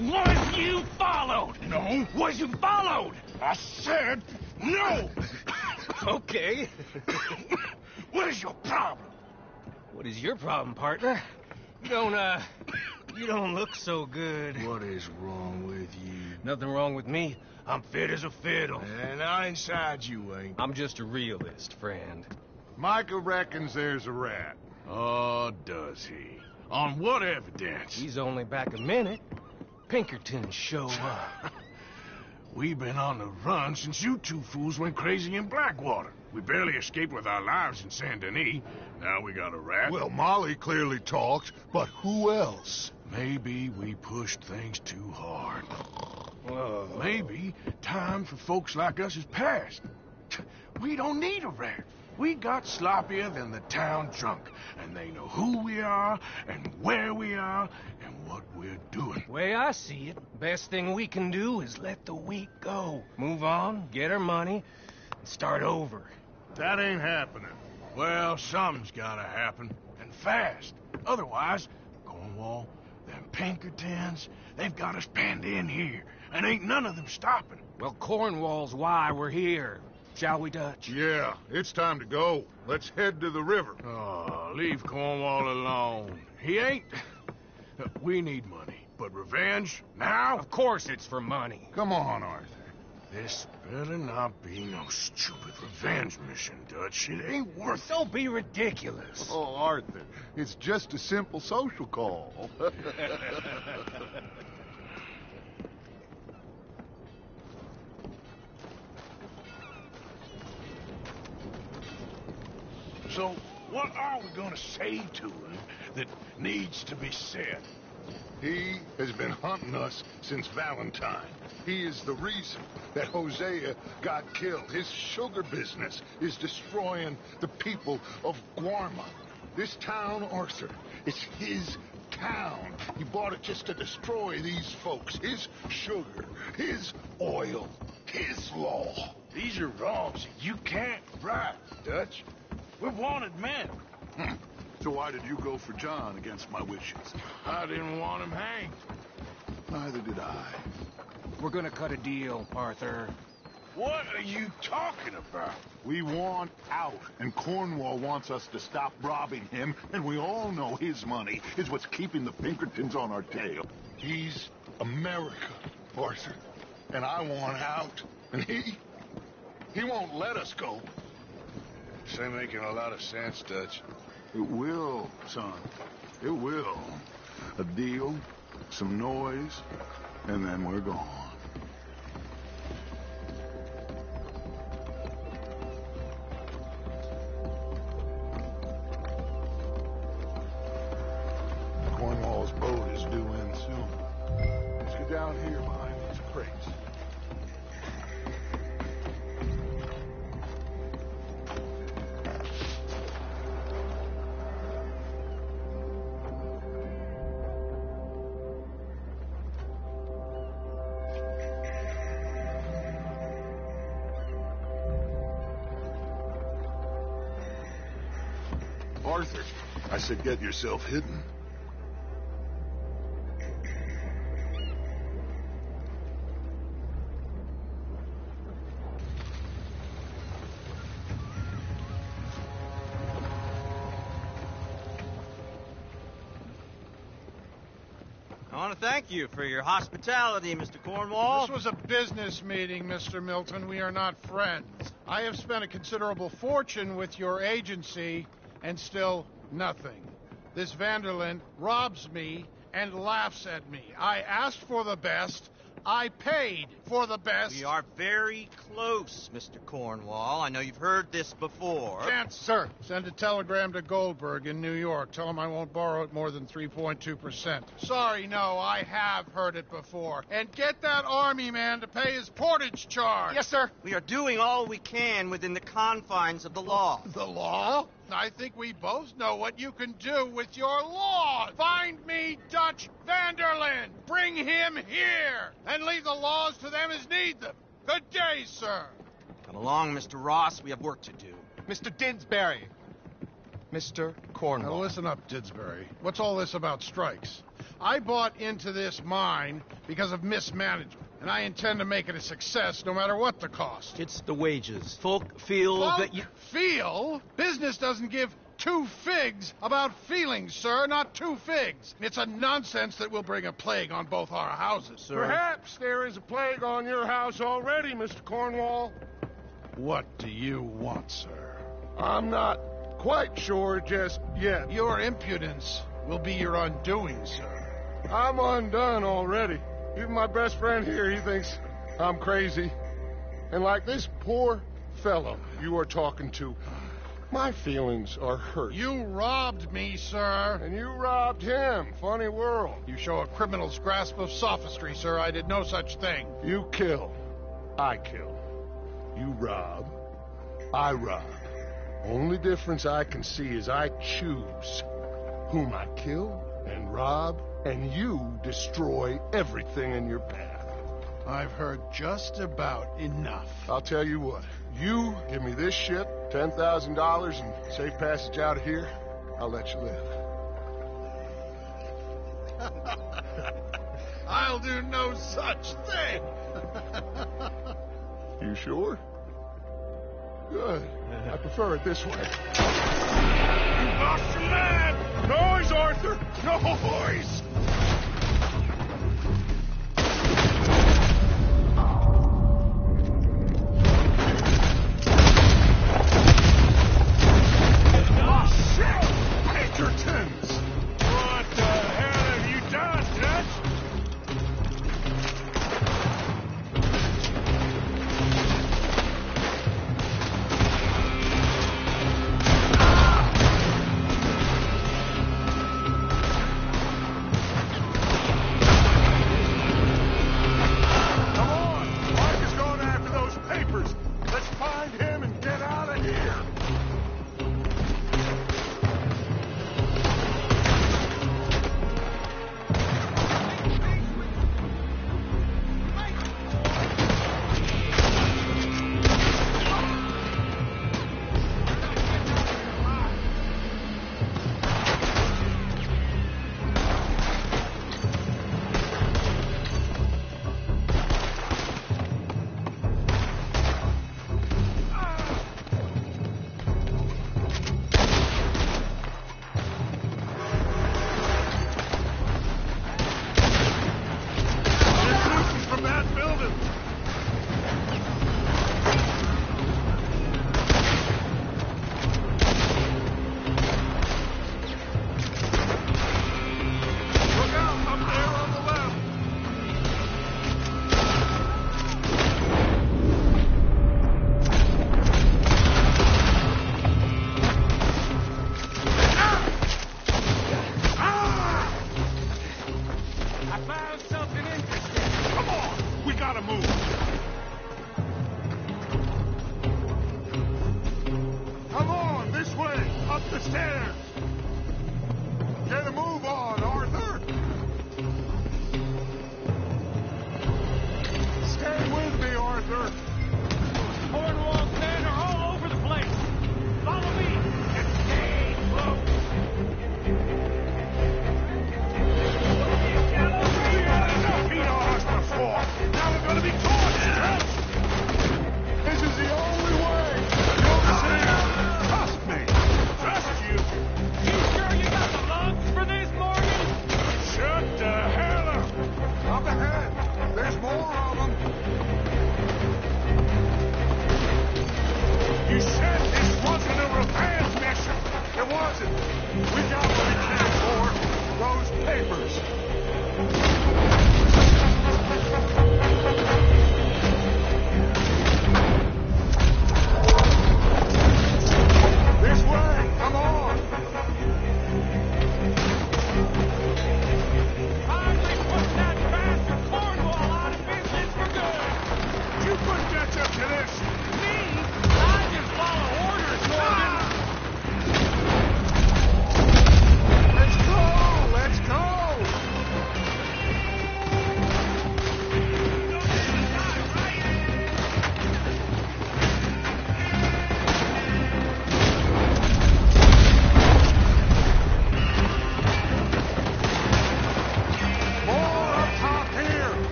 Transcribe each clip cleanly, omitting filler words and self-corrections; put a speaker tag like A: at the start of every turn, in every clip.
A: Was you followed?
B: No.
A: Was you followed?
B: I said no!
A: Okay.
B: What is your problem?
A: What is your problem, partner? You don't look so good.
B: What is wrong with you?
A: Nothing wrong with me. I'm fit as a fiddle.
B: And inside you ain't.
A: I'm just a realist, friend.
B: Micah reckons there's a rat. Oh, does he? On what evidence?
A: He's only back a minute. Pinkertons show up.
B: We've been on the run since you two fools went crazy in Blackwater. We barely escaped with our lives in Saint Denis. Now we got a rat.
C: Well, Molly clearly talked, but who else?
B: Maybe we pushed things too hard.
A: Whoa.
B: Maybe time for folks like us is past. We don't need a rat. We got sloppier than the town drunk, and they know who we are, and where we are, and what we're doing.
A: Way I see it, best thing we can do is let the week go. Move on, get our money, and start over.
B: That ain't happening. Well, something's gotta happen, and fast. Otherwise, Cornwall, them Pinkertons, they've got us penned in here, and ain't none of them stopping.
A: Well, Cornwall's why we're here. Shall we, Dutch?
C: Yeah, it's time to go. Let's head to the river.
B: Oh, leave Cornwall alone. He ain't... We need money, but revenge, now?
A: Of course it's for money.
C: Come on, Arthur.
B: This better not be no stupid revenge mission, Dutch. It ain't worth it.
A: Don't be ridiculous.
C: Oh, Arthur, it's just a simple social call.
B: So, what are we gonna say to him that needs to be said?
C: He has been hunting us since Valentine. He is the reason that Hosea got killed. His sugar business is destroying the people of Guarma. This town, Arthur, it's his town. He bought it just to destroy these folks. His sugar, his oil, his law.
B: These are wrongs that you can't right, Dutch. We're wanted men.
C: So why did you go for John against my wishes?
B: I didn't want him hanged.
C: Neither did I.
A: We're gonna cut a deal, Arthur.
B: What are you talking about?
C: We want out, and Cornwall wants us to stop robbing him, and we all know his money is what's keeping the Pinkertons on our tail. He's America, Arthur, and I want out, and he won't let us go.
B: This ain't making a lot of sense, Dutch.
C: It will, son. It will. A deal, some noise, and then we're gone. Cornwall's boat is due in soon. Let's get down here behind these crates. Arthur, I said get yourself hidden.
D: I want to thank you for your hospitality, Mr. Cornwall.
E: This was a business meeting, Mr. Milton. We are not friends. I have spent a considerable fortune with your agency, and still nothing. This Vanderlyn robs me and laughs at me. I asked for the best. I paid for the best.
D: We are very close, Mr. Cornwall. I know you've heard this before.
E: Can't, sir. Send a telegram to Goldberg in New York. Tell him I won't borrow it more than 3.2%. Sorry, no, I have heard it before. And get that army man to pay his portage charge.
D: Yes, sir. We are doing all we can within the confines of the law.
E: The law? I think we both know what you can do with your law. Find me Dutch Vanderlyn. Bring him here. And leave the laws to them as need them. Good day, sir.
D: Come along, Mr. Ross. We have work to do.
F: Mr. Didsbury. Mr.
E: Now
F: Cornwall.
E: listen up, Didsbury. What's all this about strikes? I bought into this mine because of mismanagement, and I intend to make it a success no matter what the cost.
F: It's the wages. Folk feel that you...
E: Feel? Business doesn't give two figs about feelings, sir, not two figs. It's a nonsense that will bring a plague on both our houses, sir.
B: Perhaps there is a plague on your house already, Mr. Cornwall.
E: What do you want, sir?
B: I'm not quite sure just yet.
E: Your impudence will be your undoing, sir.
B: I'm undone already. Even my best friend here, he thinks I'm crazy. And like this poor fellow you are talking to, my feelings are hurt.
E: You robbed me, sir.
B: And you robbed him. Funny world.
E: You show a criminal's grasp of sophistry, sir. I did no such thing.
B: You kill. I kill. You rob. I rob. Only difference I can see is I choose whom I kill and rob, and you destroy everything in your path.
E: I've heard just about enough.
B: I'll tell you what. You give me this shit, $10,000, and safe passage out of here, I'll let you live.
E: I'll do no such thing.
B: You sure? Good. I prefer it this way. You lost your man! Noise, Arthur! Noise!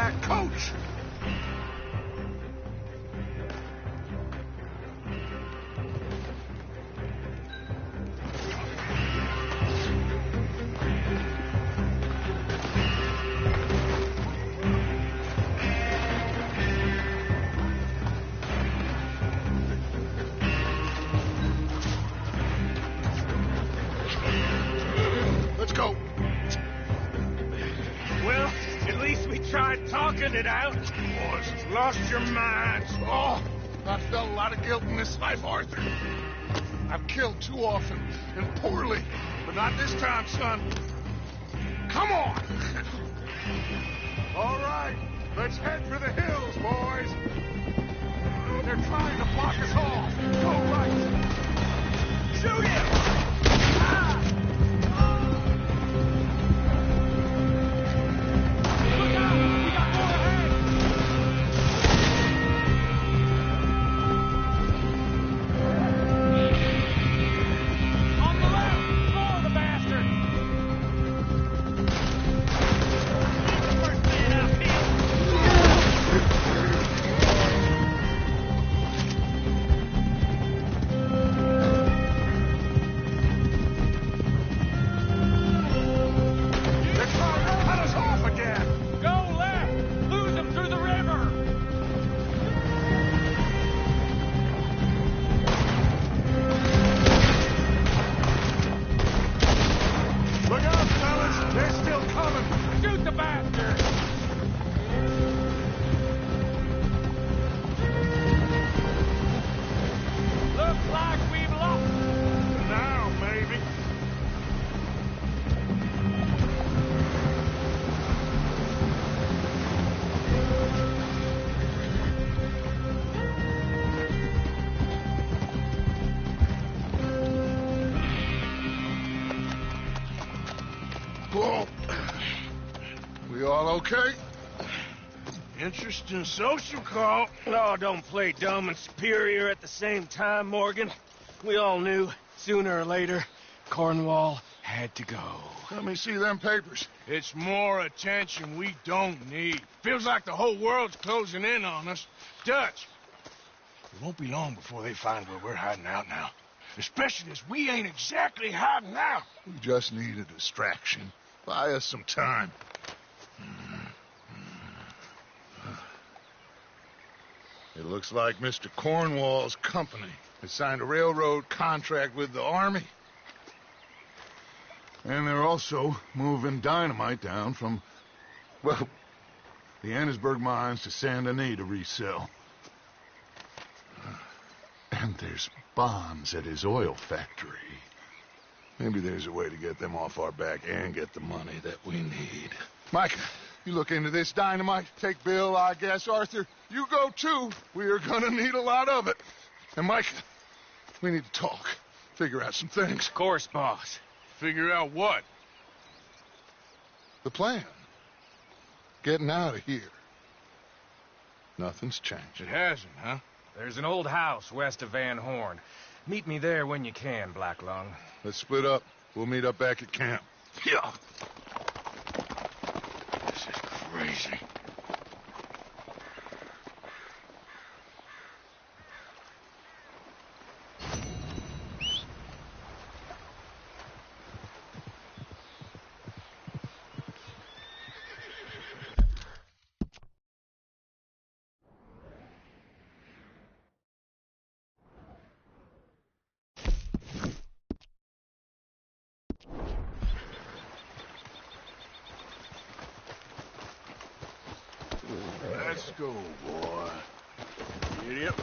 B: that coach!
C: Let's go.
A: Well, at least we tried talking it out.
B: Boys, you've lost your minds.
C: Oh, I felt a lot of guilt in this life, Arthur. I've killed too often and poorly, but not this time, son. Come on. All right, let's head for the hills, boys. They're trying to block us off. Go right. Shoot him! Whoa. We all okay?
B: Interesting social call.
A: Oh, don't play dumb and superior at the same time, Morgan. We all knew, sooner or later, Cornwall had to go.
C: Let me see them papers.
B: It's more attention we don't need. Feels like the whole world's closing in on us. Dutch, it won't be long before they find where we're hiding out now. Especially as we ain't exactly hiding out.
C: We just need a distraction. Buy us some time. It looks like Mr. Cornwall's company has signed a railroad contract with the Army. And they're also moving dynamite down from, well, the Annesburg mines to Saint Denis to resell. And there's bombs at his oil factory. Maybe there's a way to get them off our back and get the money that we need. Mike, you look into this dynamite. Take Bill, I guess. Arthur, you go too. We are gonna need a lot of it. And Mike, we need to talk. Figure out some things.
A: Of course, boss.
B: Figure out what?
C: The plan. Getting out of here. Nothing's changed.
B: It hasn't, huh?
A: There's an old house west of Van Horn. Meet me there when you can, Black Lung.
C: Let's split up. We'll meet up back at camp.
B: Yeah. This is crazy. Let's go, boy. Idiot.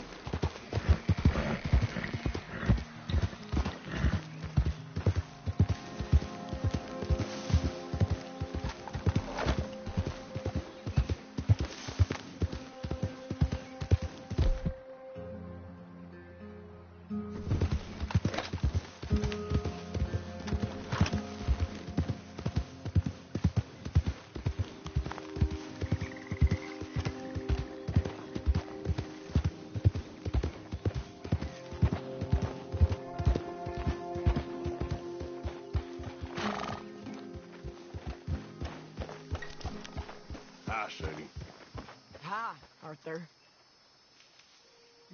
G: Arthur.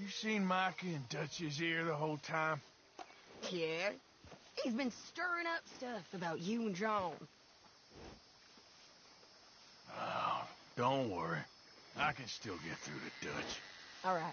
B: You seen Mikey and Dutch's ear the whole time?
G: Yeah. He's been stirring up stuff about you and John.
B: Oh, don't worry. I can still get through to Dutch.
G: All right.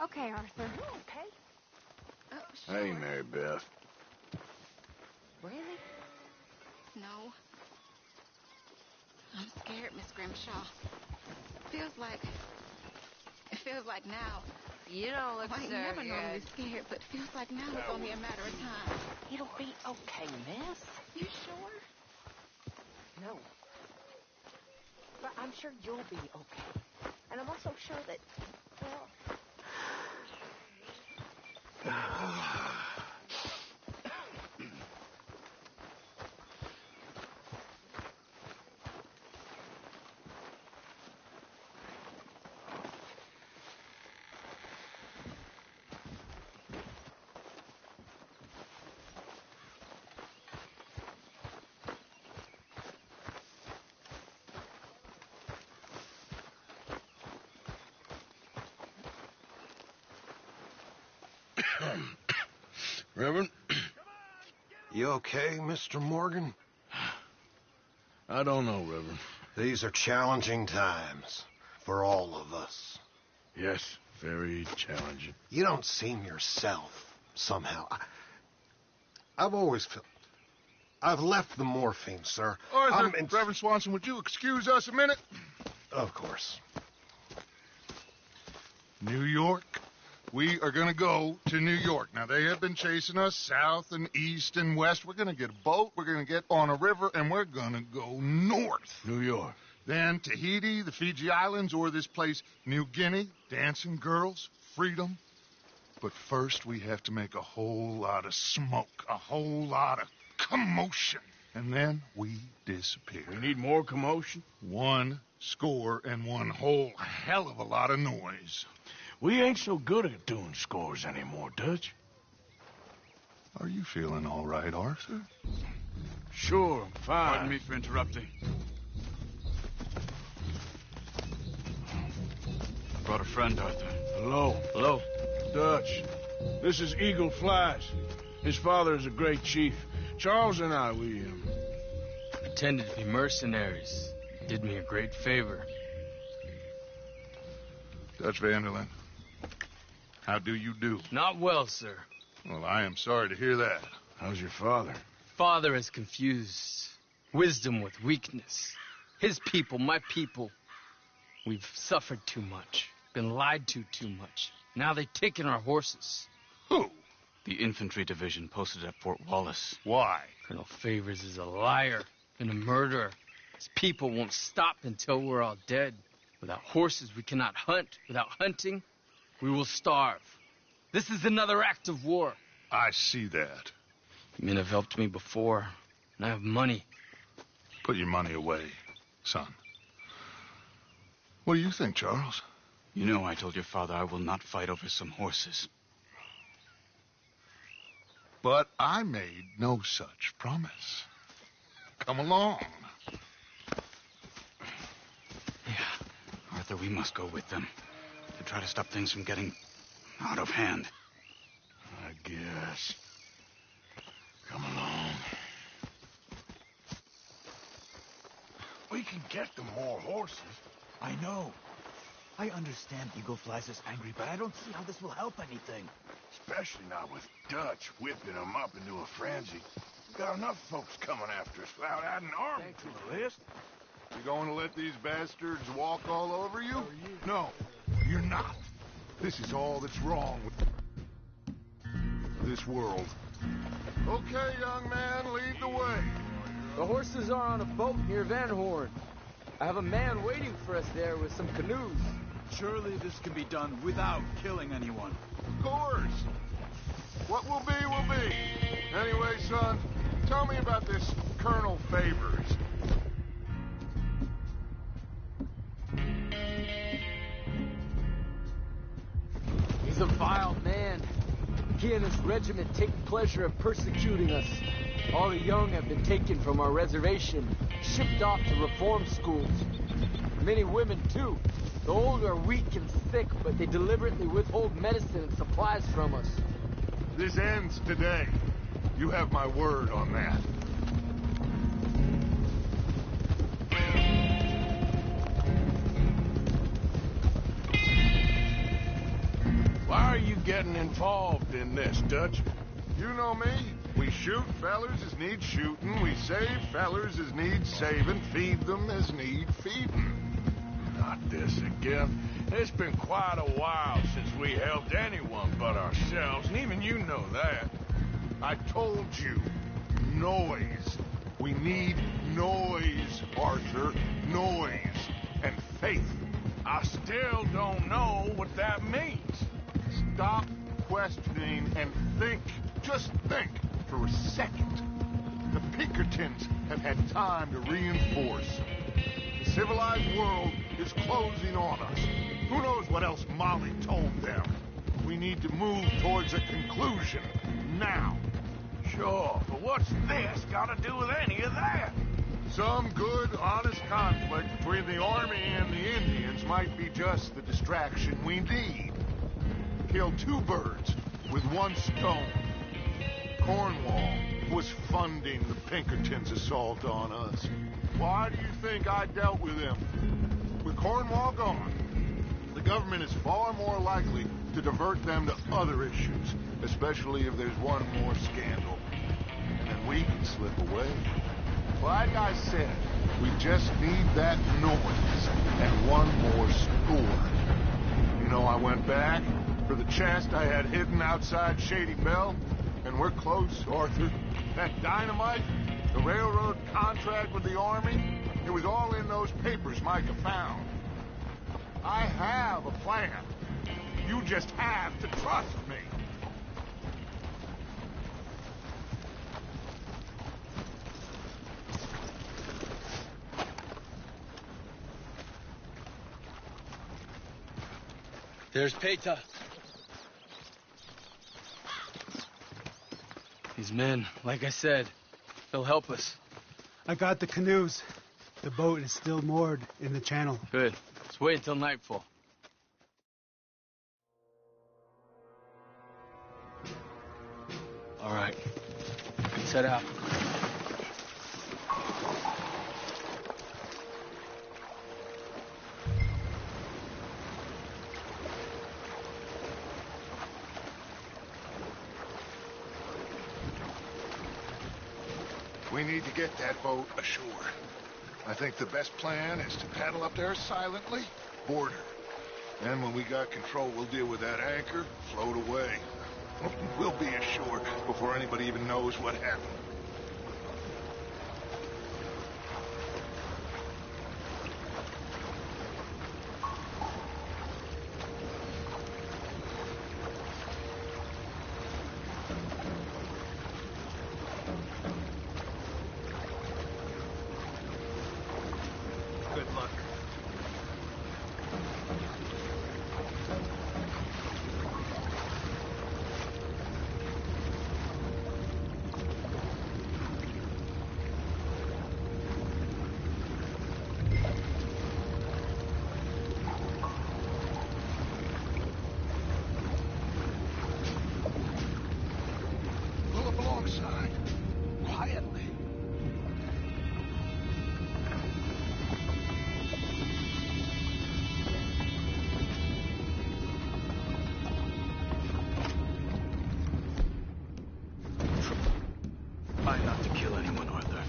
G: Okay, Arthur. Okay. Oh, sure.
B: Hey, Mary Beth.
G: Really?
H: No. I'm scared, Miss Grimshaw. It feels like now.
G: You don't look
H: I ain't
G: so
H: never
G: good.
H: normally scared, but it feels like now it's only a matter of time.
G: It'll be okay, miss.
H: You sure?
G: No. But I'm sure you'll be okay. And I'm also sure that, well...
B: Reverend?
I: You okay, Mr. Morgan?
B: I don't know, Reverend.
I: These are challenging times for all of us.
B: Yes, very challenging.
I: You don't seem yourself, somehow. I've always felt... I've left the morphine, sir.
C: Arthur, Reverend Swanson, would you excuse us a minute?
I: Of course.
C: New York. We are going to go to New York. Now, they have been chasing us south and east and west. We're going to get a boat. We're going to get on a river, and we're going to go north.
B: New York.
C: Then Tahiti, the Fiji Islands, or this place, New Guinea, dancing girls, freedom. But first, we have to make a whole lot of smoke, a whole lot of commotion. And then we disappear.
B: We need more commotion?
C: 1 score and one whole hell of a lot of noise.
B: We ain't so good at doing scores anymore, Dutch.
C: Are you feeling all right, Arthur?
B: Sure, I'm fine.
J: Pardon me for interrupting. Brought a friend, Arthur.
B: Hello.
J: Hello.
B: Dutch. This is Eagle Flies. His father is a great chief. Charles and I, we
J: Pretended to be mercenaries. Did me a great favor.
C: Dutch Vanderlyn, how do you do?
J: Not well, sir.
C: Well, I am sorry to hear that.
B: How's your father?
J: Father has confused wisdom with weakness. His people, my people. We've suffered too much. Been lied to too much. Now they've taken our horses.
C: Who?
J: The infantry division posted at Fort Wallace.
C: Why?
J: Colonel Favors is a liar and a murderer. His people won't stop until we're all dead. Without horses, we cannot hunt. Without hunting, we will starve. This is another act of war.
C: I see that.
J: Men have helped me before, and I have money.
C: Put your money away, son. What do you think, Charles?
J: You know I told your father I will not fight over some horses.
C: But I made no such promise. Come along.
J: Yeah, Arthur, we must go with them to try to stop things from getting out of hand.
B: I guess. Come along. We can get them more horses.
F: I know. I understand Eagle Flies is angry, but I don't see how this will help anything.
B: Especially not with Dutch whipping them up into a frenzy. We got enough folks coming after us without adding army to the list.
C: You going to let these bastards walk all over you?
B: No, you're not.
C: This is all that's wrong with this world. Okay, young man, lead the way.
K: The horses are on a boat near Van Horn. I have a man waiting for us there with some canoes.
F: Surely this can be done without killing anyone.
C: Of course. What will be, will be. Anyway, son, tell me about this Colonel Favors.
K: vile man. He and his regiment take pleasure in persecuting us. All the young have been taken from our reservation, shipped off to reform schools. Many women, too. The old are weak and sick, but they deliberately withhold medicine and supplies from us.
C: This ends today. You have my word on that.
B: Why are you getting involved in this, Dutch?
C: You know me. We shoot fellers as need shooting. We save fellers as need saving. Feed them as need feeding.
B: Not this again. It's been quite a while since we helped anyone but ourselves, and even you know that.
C: I told you. Noise. We need noise, Arthur. Noise. And faith.
B: I still don't know what that means.
C: Stop questioning and think. Just think for a second. The Pinkertons have had time to reinforce. The civilized world is closing on us. Who knows what else Molly told them? We need to move towards a conclusion now.
B: Sure, but what's this got to do with any of that?
C: Some good, honest conflict between the army and the Indians might be just the distraction we need. Kill two birds with one stone. Cornwall was funding the Pinkertons' assault on us. Why do you think I dealt with him? With Cornwall gone, the government is far more likely to divert them to other issues, especially if there's one more scandal. And then we can slip away. Like I said, we just need that noise and one more score. You know, I went back for the chest I had hidden outside Shady Belle, and we're close, Arthur. That dynamite, the railroad contract with the army, it was all in those papers Micah found. I have a plan. You just have to trust me.
J: There's Peta. These men, like I said, they'll help us.
L: I got the canoes. The boat is still moored in the channel.
J: Good. Let's wait until nightfall. All right. Let's set out.
C: We need to get that boat ashore. I think the best plan is to paddle up there silently, board her. Then when we got control, we'll deal with that anchor, float away. We'll be ashore before anybody even knows what happened.
A: Good luck.
C: Pull up alongside. Quietly.
F: Try not to kill anyone, Arthur.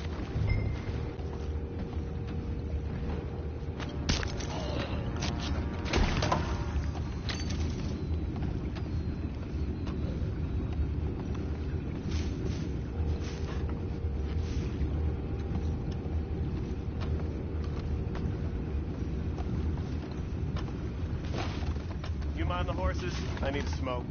A: You mind the horses? I need to smoke.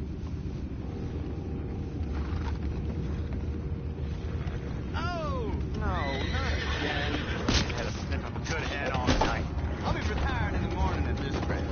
D: Oh, no, not again. Had a sniff of a good head all night. I'll be retired in the morning at this rate.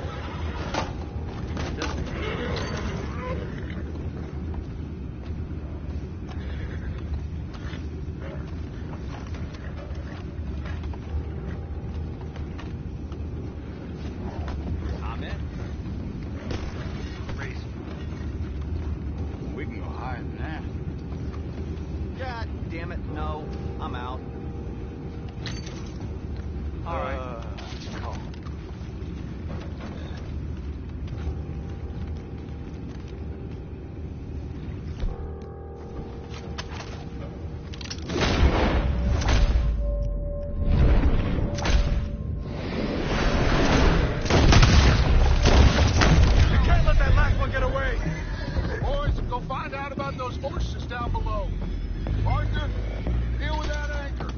D: No, I'm out. All right.
K: Call.
C: Find out about those horses down below. Arthur, deal with that anchor.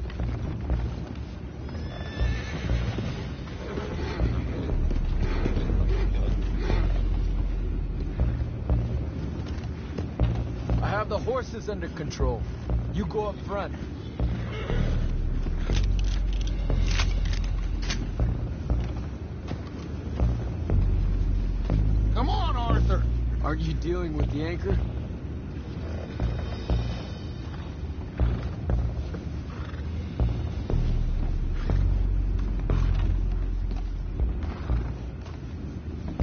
K: I have the horses under control. You go up front.
C: Come on, Arthur.
K: Aren't you dealing with the anchor?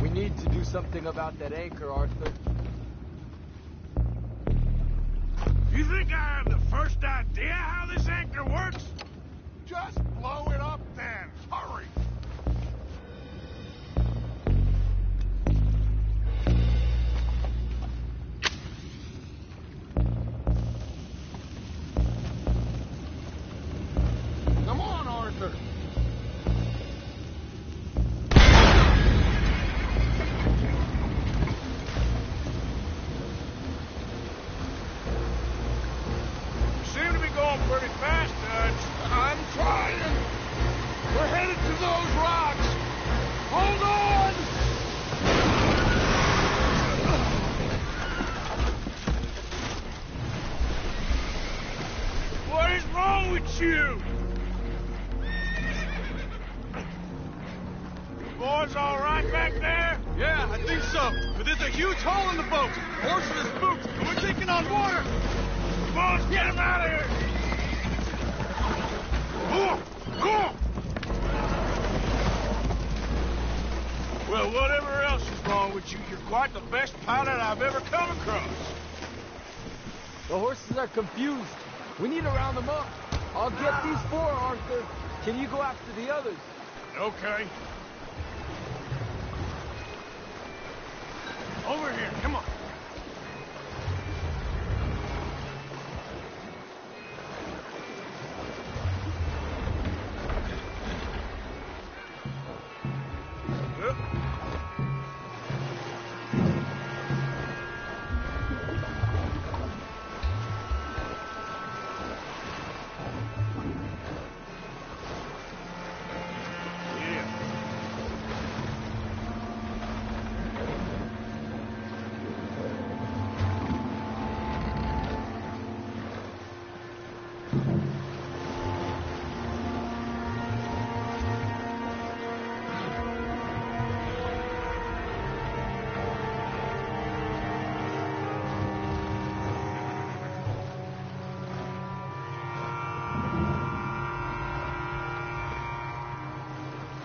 K: We need to do something about that anchor, Arthur.
B: You think I have the first idea how this anchor works?
C: Just blow it up then. Hurry. Come on, Arthur.
B: Seem to be going pretty fast, Dutch.
C: I'm trying. We're headed to those rocks. Hold on.
B: What is wrong with you? Boys all right back there?
D: Yeah, I think so. But there's a huge hole in the boat. Horses are spooked, and we're taking on water.
B: Boys, get him out of here! Well, whatever else is wrong with you, you're quite the best pilot I've ever come across.
K: The horses are confused. We need to round them up. I'll get these four, Arthur. Can you go after the others?
B: Okay. Over here, come on.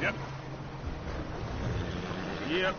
B: Yep. Yep.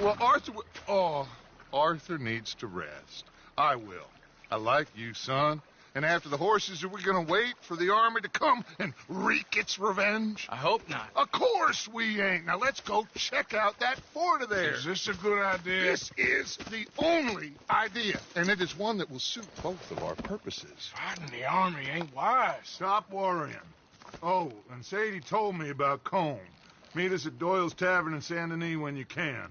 C: Well, Arthur needs to rest. I will. I like you, son. And after the horses, are we going to wait for the army to come and wreak its revenge?
J: I hope not.
C: Of course we ain't. Now let's go check out that fort of theirs.
B: Is this a good idea?
C: This is the only idea, and it is one that will suit both of our purposes.
B: Fighting the army ain't wise.
C: Stop worrying. Oh, and Sadie told me about Combe. Meet us at Doyle's Tavern in Saint Denis when you can.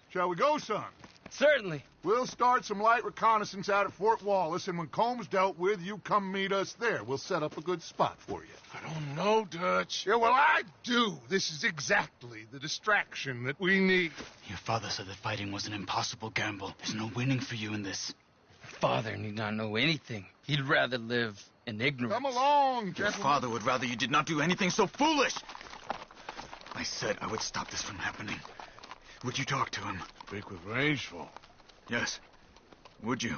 C: Shall we go, son?
J: Certainly.
C: We'll start some light reconnaissance out at Fort Wallace, and when Combs dealt with, you come meet us there. We'll set up a good spot for you.
B: I don't know, Dutch.
C: Yeah, well, I do. This is exactly the distraction that we need.
F: Your father said that fighting was an impossible gamble. There's no winning for you in this.
J: Father need not know anything. He'd rather live in ignorance.
C: Come along,
F: Your
C: gentlemen.
F: father would rather you did not do anything so foolish. I said I would stop this from happening. Would you talk to him?
B: Speak with Rangeful.
F: Yes. Would you?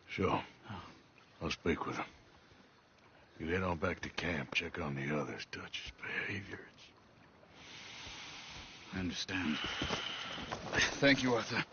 B: Sure. I'll speak with him. You head on back to camp. Check on the others. Dutch's behavior.
F: I understand. Thank you, Arthur.